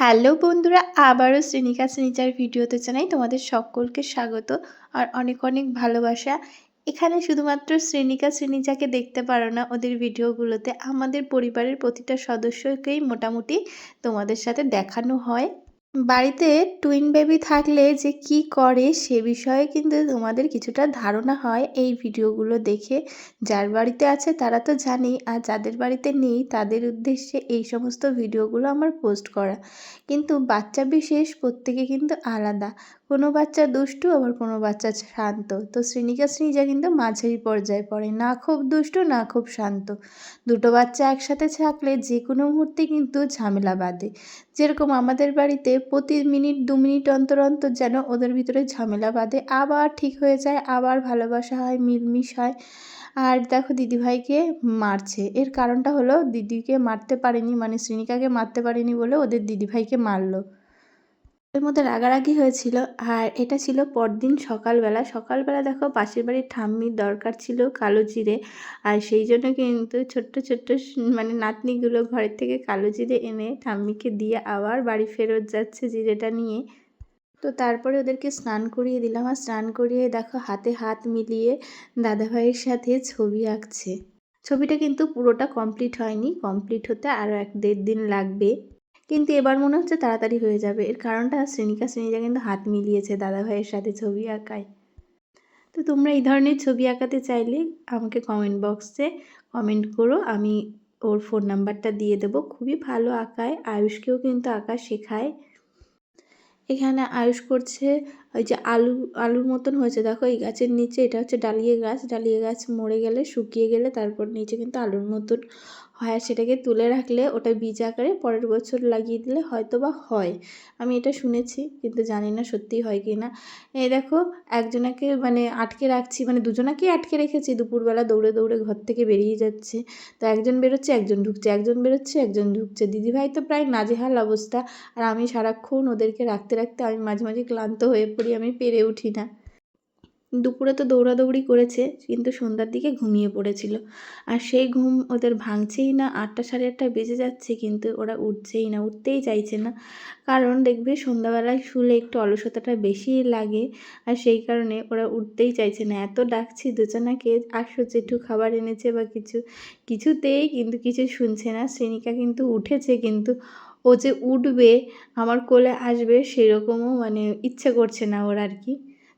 Hello বন্ধুরা, আবারও শ্রেণিকা শ্রেণিচার ভিডিওতে জানাই তোমাদের সকলকে স্বাগত আর অনেক অনেক ভালোবাসা। এখানে শুধুমাত্র শ্রেণিকা শ্রেণিজাকে দেখতে পারো না, ওদের ভিডিওগুলোতে আমাদের পরিবারের প্রতিটা সদস্যকেই মোটামুটি তোমাদের সাথে দেখানো হয়। বাড়িতে টুইন বেবি থাকলে যে কি করে সে বিষয়ে কিন্তু তোমাদের কিছুটা ধারণা হয় এই ভিডিওগুলো দেখে। যার বাড়িতে আছে তারা তো জানেই, আর যাদের বাড়িতে নেই তাদের উদ্দেশ্যে এই সমস্ত ভিডিওগুলো আমার পোস্ট করা। কিন্তু বাচ্চা বিশেষ প্রত্যেকে কিন্তু আলাদা। কোনো বাচ্চা দুষ্টু, আবার কোনো বাচ্চা শান্ত। তো শ্রেণিকা শ্রেণিজা কিন্তু মাঝারি পর্যায়ে পড়ে, না খুব দুষ্টু না খুব শান্ত। দুটো বাচ্চা একসাথে থাকলে যে কোনো মুহূর্তে কিন্তু ঝামেলা বাঁধে। যেরকম আমাদের বাড়িতে প্রতি মিনিট 2 মিনিট অন্তর অন্তর যেন ওদের ভিতরে ঝামেলা বাঁধে, আবার ঠিক হয়ে যায়, আবার ভালোবাসা হয়, মিলমিশ হয়। আর দেখো দিদিভাইকে মারছে, এর কারণটা হলো দিদিকে মারতে পারেনি, মানে শ্রেণিকাকে মারতে পারেনি বলে ওদের দিদিভাইকে মারলো। এর মধ্যে রাগারাগি হয়েছিল। আর এটা ছিল পরদিন সকালবেলা। সকালবেলা দেখো পাশের বাড়ির ঠাম্মির দরকার ছিল কালো জিরে, আর সেই জন্য কিন্তু ছোট্ট ছোট্ট মানে নাতনিগুলো ঘরের থেকে কালো জিরে এনে ঠাম্মিকে দিয়ে আবার বাড়ি ফেরত যাচ্ছে জিরেটা নিয়ে। তো তারপরে ওদেরকে স্নান করিয়ে দিলাম, আর স্নান করিয়ে দেখো হাতে হাত মিলিয়ে দাদাভাইয়ের সাথে ছবি আঁকছে। ছবিটা কিন্তু পুরোটা কমপ্লিট হয়নি, কমপ্লিট হতে আরও 1-1.5 দিন লাগবে। কিন্তু এবার মনে হচ্ছে তাড়াতাড়ি হয়ে যাবে। এর কারণটা শ্রেণিকা শ্রেণিজা কিন্তু হাত মিলিয়েছে দাদাভাইয়ের সাথে ছবি আঁকায়। তো তোমরা এই ধরনের ছবি আঁকাতে চাইলে আমাকে কমেন্ট বক্সে কমেন্ট করো, আমি ওর ফোন নাম্বারটা দিয়ে দেবো। খুবই ভালো আঁকায়, আয়ুষকেও কিন্তু আঁকা শেখায়। এখানে আয়ুষ করছে ওই যে আলুর মতন হয়েছে দেখো এই গাছের নিচে। এটা হচ্ছে ডালিয়া গাছ। ডালিয়া গাছ মরে গেলে, শুকিয়ে গেলে তারপর নিচে কিন্তু আলুর মতন হয়, আর সেটাকে তুলে রাখলে ওটা বীজ আকারে পরের বছর লাগিয়ে দিলে হয়তো বা হয়। আমি এটা শুনেছি, কিন্তু জানি না সত্যি হয় কি না। এই দেখো একজনাকে মানে আটকে রাখছি, মানে দুজনাকেই আটকে রেখেছি। দুপুরবেলা দৌড়ে দৌড়ে ঘর থেকে বেরিয়ে যাচ্ছে। তো একজন বেরোচ্ছে একজন ঢুকছে, একজন বেরোচ্ছে একজন ঢুকছে। দিদিভাই তো প্রায় নাজেহাল অবস্থা। আর আমি সারাক্ষণ ওদেরকে রাখতে রাখতে আমি মাঝে মাঝে ক্লান্ত হয়ে পড়ি, আমি পেরে উঠি না। দুপুরে তো দৌড়াদৌড়ি করেছে, কিন্তু সন্ধ্যার দিকে ঘুমিয়ে পড়েছিল। আর সেই ঘুম ওদের ভাঙছেই না। 8টা 8:30 বেজে যাচ্ছে, কিন্তু ওরা উঠছেই না, উঠতেই চাইছে না। কারণ দেখবে সন্ধ্যাবেলায় শুলে একটু অলসতাটা বেশি লাগে, আর সেই কারণে ওরা উঠতেই চাইছে না। এত ডাকছি দুজনাকে, আসো জেঠু খাবার এনেছে বা কিছু, কিছুতেই কিন্তু কিছু শুনছে না। শ্রেণিকা কিন্তু উঠেছে, কিন্তু ও যে উঠবে আমার কোলে আসবে সেরকমও মানে ইচ্ছে করছে না ওর আর কি।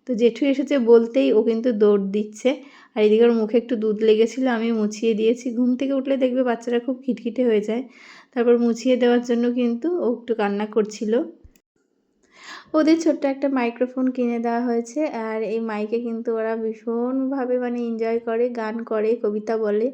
তো জেঠু এসেছে বলতেই ও কিন্তু দৌড় দিচ্ছে। আর এদিকে ওর মুখে একটু দুধ লেগেছিলো, আমি মুছিয়ে দিয়েছি। ঘুম থেকে উঠলে দেখবে বাচ্চারা খুব খিটখিটে হয়ে যায়, তারপর মুছিয়ে দেওয়ার জন্য কিন্তু ও একটু কান্না করছিল। ওদের ছোট্ট একটা মাইক্রোফোন কিনে দেওয়া হয়েছে, আর এই মাইকে কিন্তু ওরা ভীষণভাবে মানে এনজয় করে, গান করে, কবিতা বলে।